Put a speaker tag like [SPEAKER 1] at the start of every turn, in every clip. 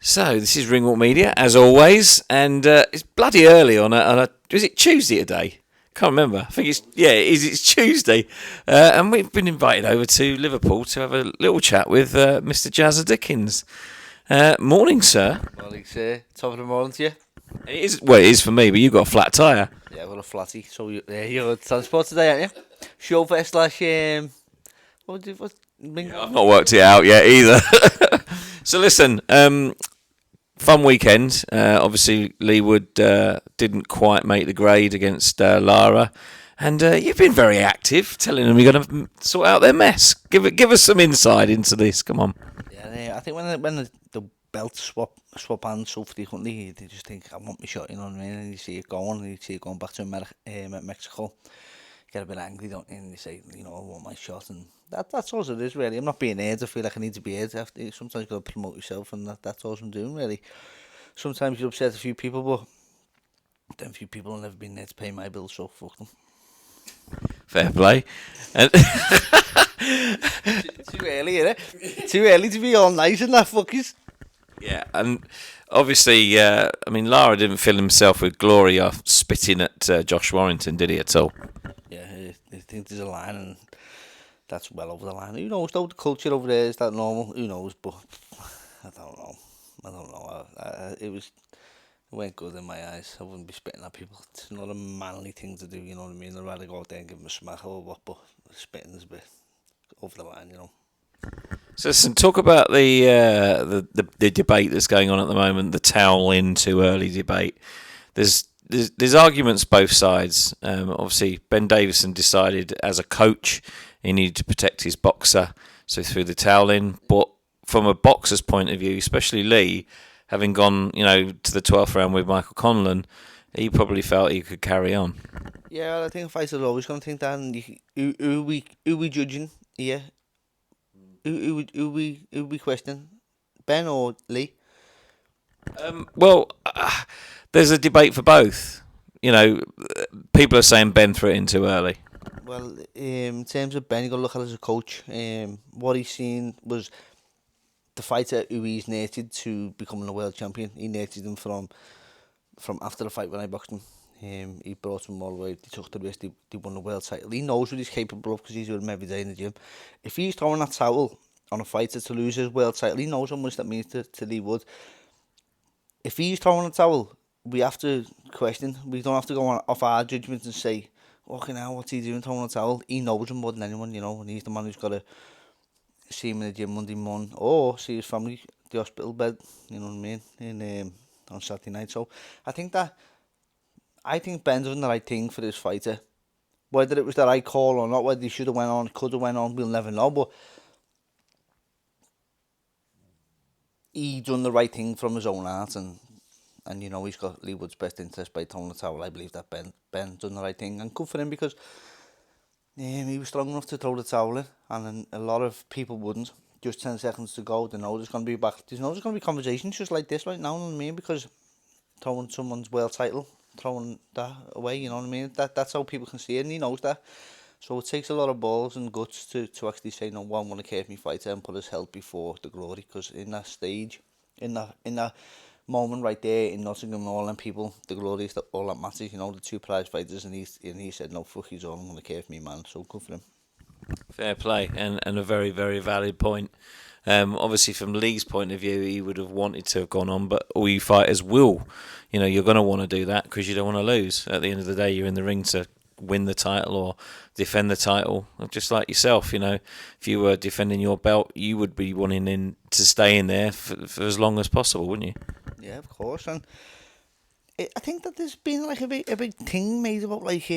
[SPEAKER 1] So this is Ringwalk Media, as always, and it's bloody early on a. Is it Tuesday today? Can't remember. I think it's Tuesday, and we've been invited over to Liverpool to have a little chat with Mr. Jazza Dickens. Morning, sir.
[SPEAKER 2] Morning, sir. Top of the morning to you.
[SPEAKER 1] It is for me, but you've got a flat tyre.
[SPEAKER 2] Yeah, I've got a flatty. So you're on transport today, aren't you? Chauffeur slash
[SPEAKER 1] I've not worked it out yet either. So listen, fun weekend. Obviously, Leewood didn't quite make the grade against Lara, and you've been very active, telling them you're going to sort out their mess. Give us some insight into this. Come on.
[SPEAKER 2] Yeah, I think when the belts swap hands so frequently, they just think, I want my shot, you know what I mean? And you see it going, and you see it going back to Mexico. Get a bit angry, don't you? And you say, I want my shot, and that's all it is, really. I'm not being heard. I feel like I need to be heard. Sometimes you've got to promote yourself, and that's all I'm doing, really. Sometimes you upset a few people, but then few people have never been there to pay my bills, so fuck them.
[SPEAKER 1] Fair play. And
[SPEAKER 2] Too early, innit? Too early to be all nice and that, fuckers.
[SPEAKER 1] Yeah, and obviously, Lara didn't fill himself with glory after spitting at Josh Warrington, did he, at all?
[SPEAKER 2] Yeah, I think there's a line, and that's well over the line. Who knows, though? The culture over there, is that normal? Who knows? But I don't know. It went good in my eyes. I wouldn't be spitting at people. It's not a manly thing to do, you know what I mean? I'd rather go out there and give them a smack or what, but spitting is a bit over the line,
[SPEAKER 1] So listen, talk about the debate that's going on at the moment, the towel in too early debate. There's arguments both sides. Obviously, Ben Davison decided as a coach he needed to protect his boxer, so he threw the towel in. But from a boxer's point of view, especially Lee, having gone to the 12th round with Michael Conlon, he probably felt he could carry on.
[SPEAKER 2] Yeah, I think fighters are always going to think that. And who we judging here? Who we questioning? Ben or Lee?
[SPEAKER 1] There's a debate for both. People are saying Ben threw it in too early.
[SPEAKER 2] Well, in terms of Ben, you got to look at it as a coach. What he's seen was the fighter who he's nurtured to becoming a world champion. He nurtured him from after the fight when I boxed him. He brought him all the way. He took the risk. He won the world title. He knows what he's capable of because he's with him every day in the gym. If he's throwing that towel on a fighter to lose his world title, he knows how much that means to Lee Wood. If he's throwing a towel, we have to question. We don't have to go off our judgment and say, "Okay, now what's he doing throwing a towel?" He knows him more than anyone, and he's the man who's got to see him in the gym Monday morning or see his family at the hospital bed. You know what I mean? On Saturday night. So I think Ben's doing the right thing for this fighter. Whether it was the right call or not, whether he should have went on, could have went on, we'll never know. But he done the right thing from his own heart, and he's got Lee Wood's best interest by throwing the towel. I believe that Ben done the right thing, and good for him because he was strong enough to throw the towel in, and a lot of people wouldn't. Just 10 seconds to go, they know there's going to be there's going to be conversations just like this right now, you know what I mean? Because throwing someone's world title, throwing that away, you know what I mean? That's how people can see it, and he knows that. So it takes a lot of balls and guts to actually say, no, one want to care for me fighter and put his health before the glory. Because in that stage, in that moment right there in Nottingham, all them people, the glory is all that matters. The two prize fighters, and he said, no, fuck his all, I'm going to care for me, man. So good for him.
[SPEAKER 1] Fair play, and a very, very valid point. Obviously, from Lee's point of view, he would have wanted to have gone on, but all you fighters will. You're going to want to do that because you don't want to lose. At the end of the day, you're in the ring to win the title or defend the title. Just like yourself, if you were defending your belt, you would be wanting to stay in there for as long as possible, wouldn't you?
[SPEAKER 2] Yeah, of course. And I think that there's been like a big thing made about like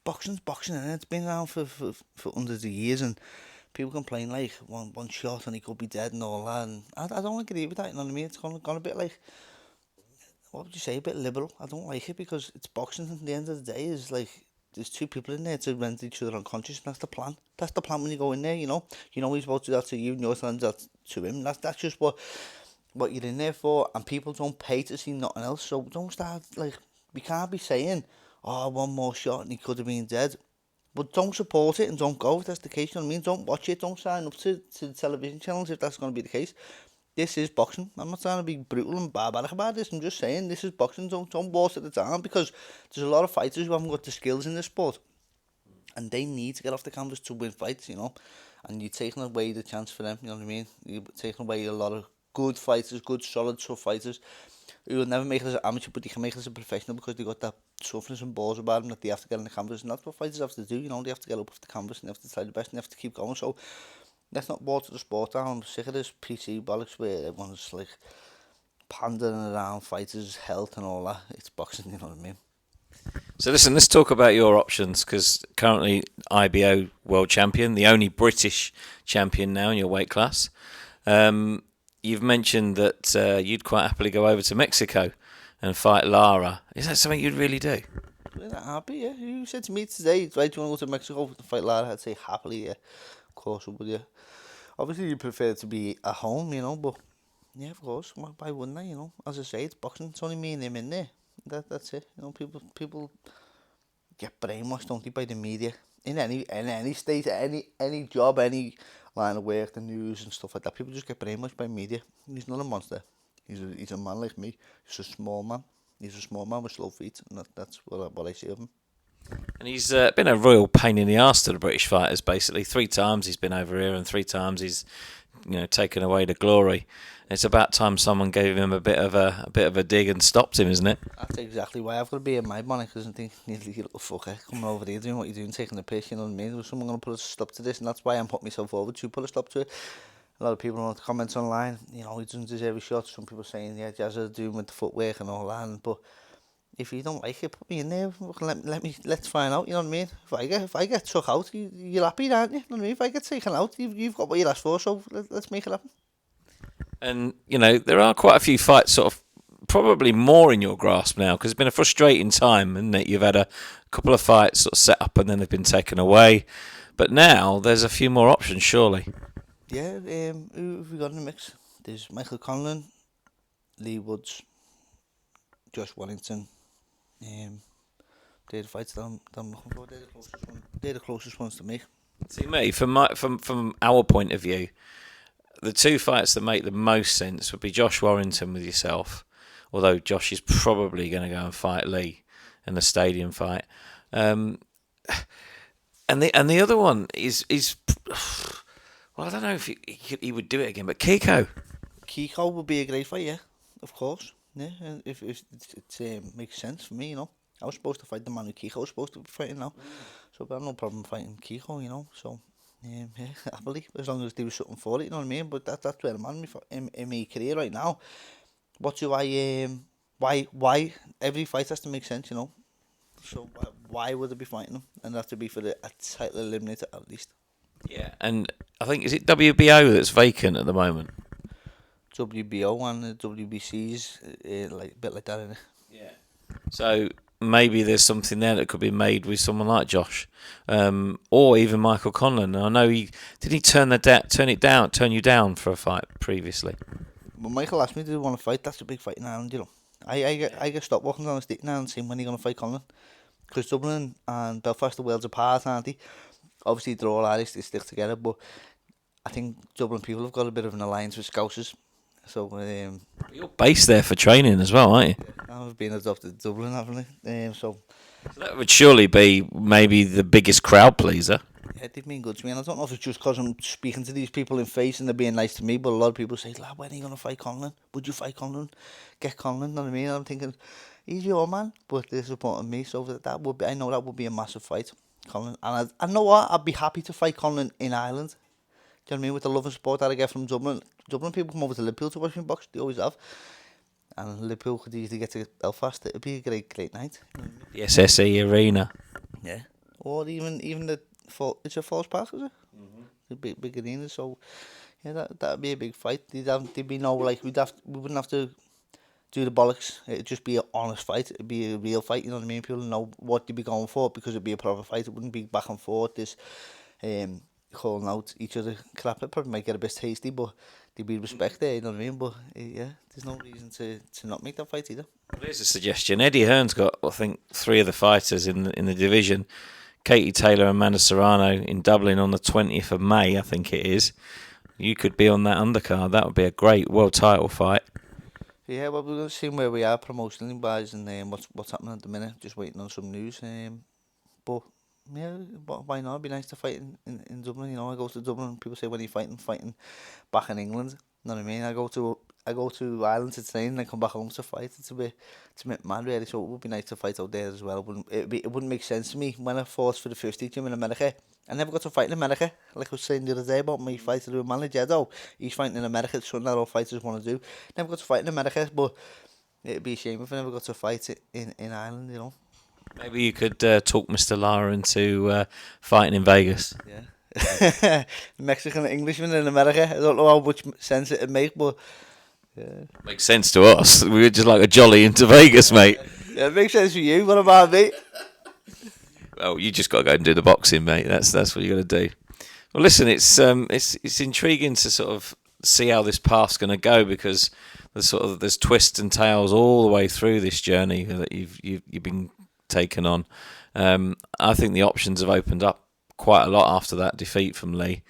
[SPEAKER 2] boxing, and it's been around for hundreds of years, and people complain like one shot and he could be dead and all that, and I don't agree with that, you know what I mean? It's gone a bit like, what would you say, a bit liberal. I don't like it because it's boxing, and at the end of the day is like, there's two people in there to render each other unconscious, and that's the plan. That's the plan when you go in there, he's about to do that to you, and you're telling that to him. That's just what you're in there for, and people don't pay to see nothing else, so don't start, like, we can't be saying, oh, one more shot and he could have been dead. But don't support it and don't go if that's the case, you know what I mean? Don't watch it, don't sign up to the television channels if that's going to be the case. this is boxing. I'm not trying to be brutal and barbaric about this. I'm just saying this is boxing. Don't water it down, because there's a lot of fighters who haven't got the skills in this sport, and they need to get off the canvas to win fights, you know. And you're taking away the chance for them. You know what I mean? You're taking away a lot of good fighters, good solid tough fighters, who will never make it as an amateur, but they can make it as a professional because they got that toughness and balls about them that they have to get on the canvas, and that's what fighters have to do. You know, they have to get up off the canvas and they have to try the best and they have to keep going. So let's not water the sport down. I'm sick of this PC bollocks where everyone's like pandering around fighters' health and all that. It's boxing, you know what I mean?
[SPEAKER 1] So listen, let's talk about your options, because currently IBO world champion, the only British champion now in your weight class. You've mentioned that you'd quite happily go over to Mexico and fight Lara. Is that something you'd really do?
[SPEAKER 2] Happy, yeah. You said to me today, right, do you want to go to Mexico to fight Lara? I'd say happily, yeah. Of course, would you? Obviously, you prefer it to be at home, you know, but yeah, of course. Why wouldn't I, you know? As I say, it's boxing. It's only me and him in there. That's it. You know, people get brainwashed, don't they, by the media? In any state, any job, any line of work, the news and stuff like that. People just get brainwashed by media. He's not a monster. He's a man like me. He's a small man. He's a small man with slow feet, and that's what I see of him.
[SPEAKER 1] And he's been a real pain in the arse to the British fighters. Basically, 3 times he's been over here, and 3 times he's, you know, taken away the glory. It's about time someone gave him a bit of a dig and stopped him, isn't it?
[SPEAKER 2] That's exactly why I've got to be in my bonnet, because I think you little fucker coming over here doing what you're doing, taking the piss. You know what I mean? There's someone going to put a stop to this, and that's why I'm putting myself forward to put a stop to it. A lot of people on the comments online, you know, he doesn't deserve a shot. Some people saying, yeah, Jazza doing with the footwork and all that, but if you don't like it, put me in there. Let's find out. You know what I mean? If I get took out, you're happy, aren't you? You know what I mean? If I get taken out, you've got what you asked for. So let's make it happen.
[SPEAKER 1] And you know, there are quite a few fights, sort of probably more in your grasp now, because it's been a frustrating time, isn't it? You've had a couple of fights sort of set up and then they've been taken away, but now there's a few more options, surely.
[SPEAKER 2] Yeah. Who have we got in the mix? There's Michael Conlon, Lee Woods, Josh Wellington. They're the fights that I'm looking for. They're the closest ones to me.
[SPEAKER 1] See, me, from our point of view, the 2 fights that make the most sense would be Josh Warrington with yourself, although Josh is probably going to go and fight Lee in the stadium fight. And the other one is well, I don't know if he would do it again, but Kiko.
[SPEAKER 2] Kiko would be a great fight, yeah, of course. Yeah, and if it makes sense for me, you know. I was supposed to fight the man who Kiko was supposed to be fighting now, so I have no problem fighting Kiko, you know. So yeah, happily, as long as there was something for it, you know what I mean. But that's where I'm at in my career right now. What do I why every fight has to make sense, you know. So why would I be fighting them? And have to be for a title eliminator at least.
[SPEAKER 1] Yeah, and I think, is it WBO that's vacant at the moment?
[SPEAKER 2] WBO and the WBC's like a bit like that, isn't it?
[SPEAKER 1] Yeah. So maybe there's something there that could be made with someone like Josh, or even Michael Conlon. I know he turn you down for a fight previously.
[SPEAKER 2] Well, Michael asked me, do you want to fight? That's a big fight in Ireland, you know. I get stopped walking down the street now and saying when are you going to fight Conlon, because Dublin and Belfast are worlds apart, aren't they? Obviously they're all Irish, they stick together, but I think Dublin people have got a bit of an alliance with Scousers. So
[SPEAKER 1] you're based there for training as well, aren't you?
[SPEAKER 2] I've been adopted to Dublin, haven't I? So
[SPEAKER 1] that would surely be maybe the biggest crowd pleaser.
[SPEAKER 2] Yeah, they've been good to me, and I don't know if it's just because I'm speaking to these people in face and they're being nice to me, but a lot of people say, lad, when are you going to fight Conlon? Would you fight Conlon? Get Conlon, you know what I mean? And I'm thinking, he's your man, but they're supporting me, so I know that would be a massive fight, Conlon. And I know what, I'd be happy to fight Conlon in Ireland. Do you know what I mean? With the love and support that I get from Dublin. Dublin people come over to Liverpool to watch me box, they always have. And Liverpool could easily get to Belfast. It'd be a great night.
[SPEAKER 1] The SSE Arena.
[SPEAKER 2] Yeah. Or even the it's a Falls Park, is it? Mm-hmm. The big arena. So yeah, that'd be a big fight. There'd be no we wouldn't have to do the bollocks. It'd just be an honest fight. It'd be a real fight. You know what I mean? People know what they'd be going for because it'd be a proper fight. It wouldn't be back and forth. This calling out each other crap. It probably might get a bit tasty, but there'd be respect there. You know what I mean? But yeah, there's no reason to not make that fight either.
[SPEAKER 1] Here's a suggestion. Eddie Hearn's got, I think, 3 of the fighters in the division. Katie Taylor and Amanda Serrano in Dublin on the 20th of May, I think it is. you could be on that undercard. That would be a great world title fight.
[SPEAKER 2] Yeah, well, we're going to see where we are promotionally wise and what's happening at the minute. Just waiting on some news. But yeah, why not? It'd be nice to fight in Dublin. You know, I go to Dublin. People say, when are you fighting back in England. You know what I mean? I go to Ireland to train and then come back home to fight. It's a bit mad really. So it would be nice to fight out there as well. It wouldn't make sense to me when I fought for the 50 gym in America. I never got to fight in America. Like I was saying the other day about my fight with my manager. He's fighting in America. It's something that all fighters want to do. Never got to fight in America, but it'd be a shame if I never got to fight it in Ireland. You know.
[SPEAKER 1] Maybe you could talk Mr. Lara into fighting in Vegas.
[SPEAKER 2] Yeah. Mexican Englishman in America. I don't know how much sense it'd make, but yeah.
[SPEAKER 1] Makes sense to us. We were just like a jolly into Vegas, mate.
[SPEAKER 2] Yeah, it makes sense for you. What about me?
[SPEAKER 1] Well, you just got to go and do the boxing, mate. That's what you got to do. Well, listen, it's intriguing to sort of see how this path's going to go, because there's twists and tales all the way through this journey that you've been taken on. I think the options have opened up quite a lot after that defeat from Lee.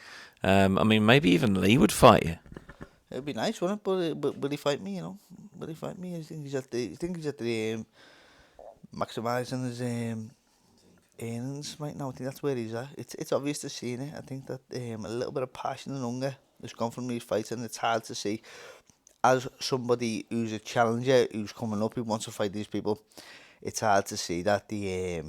[SPEAKER 1] I mean, maybe even Lee would fight you.
[SPEAKER 2] It'd be nice, wouldn't it? But will he fight me? You know, will he fight me? I think he's at the maximising his earnings right now. I think that's where he's at. It's obvious to see it. I think that a little bit of passion and hunger has gone from these fights, and it's hard to see as somebody who's a challenger, who's coming up, who wants to fight these people. It's hard to see that the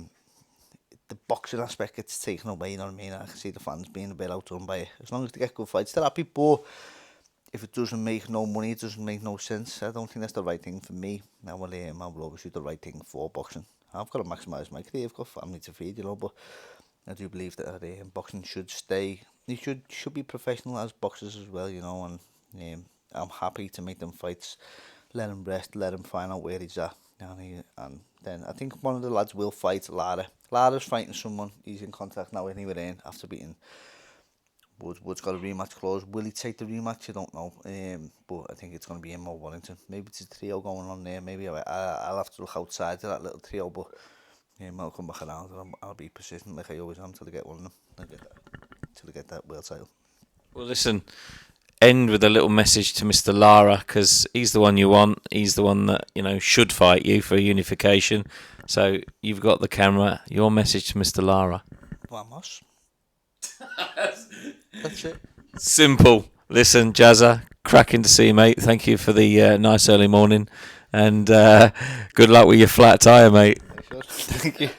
[SPEAKER 2] boxing aspect gets taken away. You know what I mean? I can see the fans being a bit outdone by it. As long as they get good fights, they're happy. But if it doesn't make no money, it doesn't make no sense. I don't think that's the right thing for me. I will always do the right thing for boxing. I've got to maximise my career. I've got family to feed, you know. But I do believe that boxing should stay. You should be professional as boxers as well, you know. And I'm happy to make them fights, let him rest, let him find out where he's at. And then I think one of the lads will fight Lara. Lara's fighting someone. He's in contact now anyway after beating Woods. Woods got a rematch clause. Will he take the rematch? I don't know. But I think it's going to be him or Wellington. Maybe it's a trio going on there. Maybe I'll have to look outside of that little trio. But I'll come back around and I'll be persistent like I always am till I get one of them. Till I get that world title.
[SPEAKER 1] Well, listen. End with a little message to Mr. Lara, because he's the one you want. He's the one that should fight you for unification. So you've got the camera. Your message to Mr. Lara.
[SPEAKER 2] Vamos. That's it.
[SPEAKER 1] Simple. Listen, Jazza, cracking to see you, mate. Thank you for the nice early morning, and good luck with your flat tyre, mate.
[SPEAKER 2] Thank you.